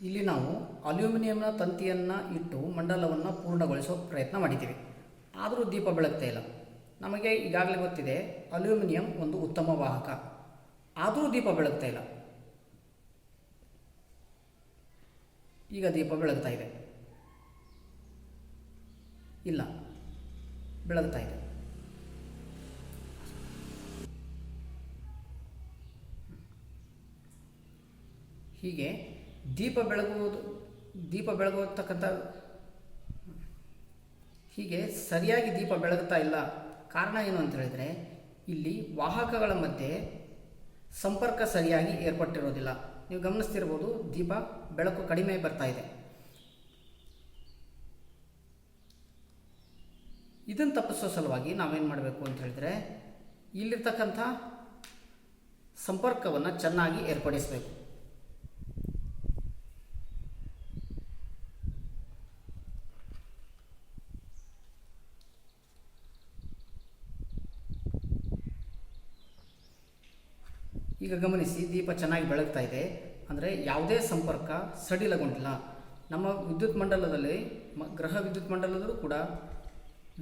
ಇಲ್ಲಿ ನಾವು ಅಲ್ಯೂಮಿನಿಯಂನ ತಂತಿಯನ್ನು ಇಟ್ಟು ಮಂಡಲವನ್ನು ಪೂರ್ಣಗೊಳಿಸೋ ಪ್ರಯತ್ನ ಮಾಡಿದ್ದೀವಿ. ಆದರೂ ದೀಪ ಬೆಳಗ್ತಾ ಇಲ್ಲ. ನಮಗೆ ಈಗಾಗಲೇ ಗೊತ್ತಿದೆ ಅಲ್ಯೂಮಿನಿಯಂ ಒಂದು ಉತ್ತಮ ವಾಹಕ, ಆದರೂ ದೀಪ ಬೆಳಗ್ತಾ ಇಲ್ಲ. ಈಗ ದೀಪ ಬೆಳಗ್ತಾ ಇದೆ. ಇಲ್ಲ, ಬೆಳಗ್ತಾ ಇದೆ. ಹೀಗೆ ದೀಪ ಬೆಳಗುವತಕ್ಕಂಥ ಹೀಗೆ ಸರಿಯಾಗಿ ದೀಪ ಬೆಳಗ್ತಾ ಇಲ್ಲ. ಕಾರಣ ಏನು ಅಂತ ಹೇಳಿದರೆ, ಇಲ್ಲಿ ವಾಹಕಗಳ ಮಧ್ಯೆ ಸಂಪರ್ಕ ಸರಿಯಾಗಿ ಏರ್ಪಟ್ಟಿರೋದಿಲ್ಲ. ನೀವು ಗಮನಿಸ್ತಿರ್ಬೋದು, ದೀಪ ಬೆಳಕು ಕಡಿಮೆ ಬರ್ತಾ ಇದೆ. ಇದನ್ನು ತಪ್ಪಿಸೋ ಸಲುವಾಗಿ ನಾವೇನು ಮಾಡಬೇಕು ಅಂತ ಹೇಳಿದರೆ, ಇಲ್ಲಿರ್ತಕ್ಕಂಥ ಸಂಪರ್ಕವನ್ನು ಚೆನ್ನಾಗಿ ಏರ್ಪಡಿಸಬೇಕು. ಈಗ ಗಮನಿಸಿ, ದೀಪ ಚೆನ್ನಾಗಿ ಬೆಳಗ್ತಾ ಇದೆ. ಅಂದರೆ ಯಾವುದೇ ಸಂಪರ್ಕ ಸಡಿಲಗೊಂಡಿಲ್ಲ. ನಮ್ಮ ವಿದ್ಯುತ್ ಮಂಡಲದಲ್ಲಿ, ಗ್ರಹ ವಿದ್ಯುತ್ ಮಂಡಲದಲ್ಲೂ ಕೂಡ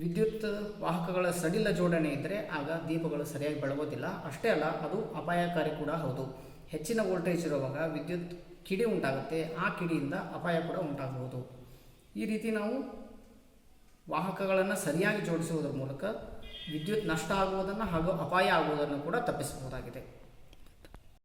ವಿದ್ಯುತ್ ವಾಹಕಗಳ ಸಡಿಲ ಜೋಡಣೆ ಇದ್ದರೆ ಆಗ ದೀಪಗಳು ಸರಿಯಾಗಿ ಬೆಳಗೋದಿಲ್ಲ. ಅಷ್ಟೇ ಅಲ್ಲ, ಅದು ಅಪಾಯಕಾರಿ ಕೂಡ ಹೌದು. ಹೆಚ್ಚಿನ ವೋಲ್ಟೇಜ್ ಇರುವಾಗ ವಿದ್ಯುತ್ ಕಿಡಿ ಉಂಟಾಗುತ್ತೆ. ಆ ಕಿಡಿಯಿಂದ ಅಪಾಯ ಕೂಡ ಉಂಟಾಗಬಹುದು. ಈ ರೀತಿ ನಾವು ವಾಹಕಗಳನ್ನು ಸರಿಯಾಗಿ ಜೋಡಿಸುವುದರ ಮೂಲಕ ವಿದ್ಯುತ್ ನಷ್ಟ ಆಗುವುದನ್ನು ಹಾಗೂ ಅಪಾಯ ಆಗುವುದನ್ನು ಕೂಡ ತಪ್ಪಿಸಬಹುದಾಗಿದೆ.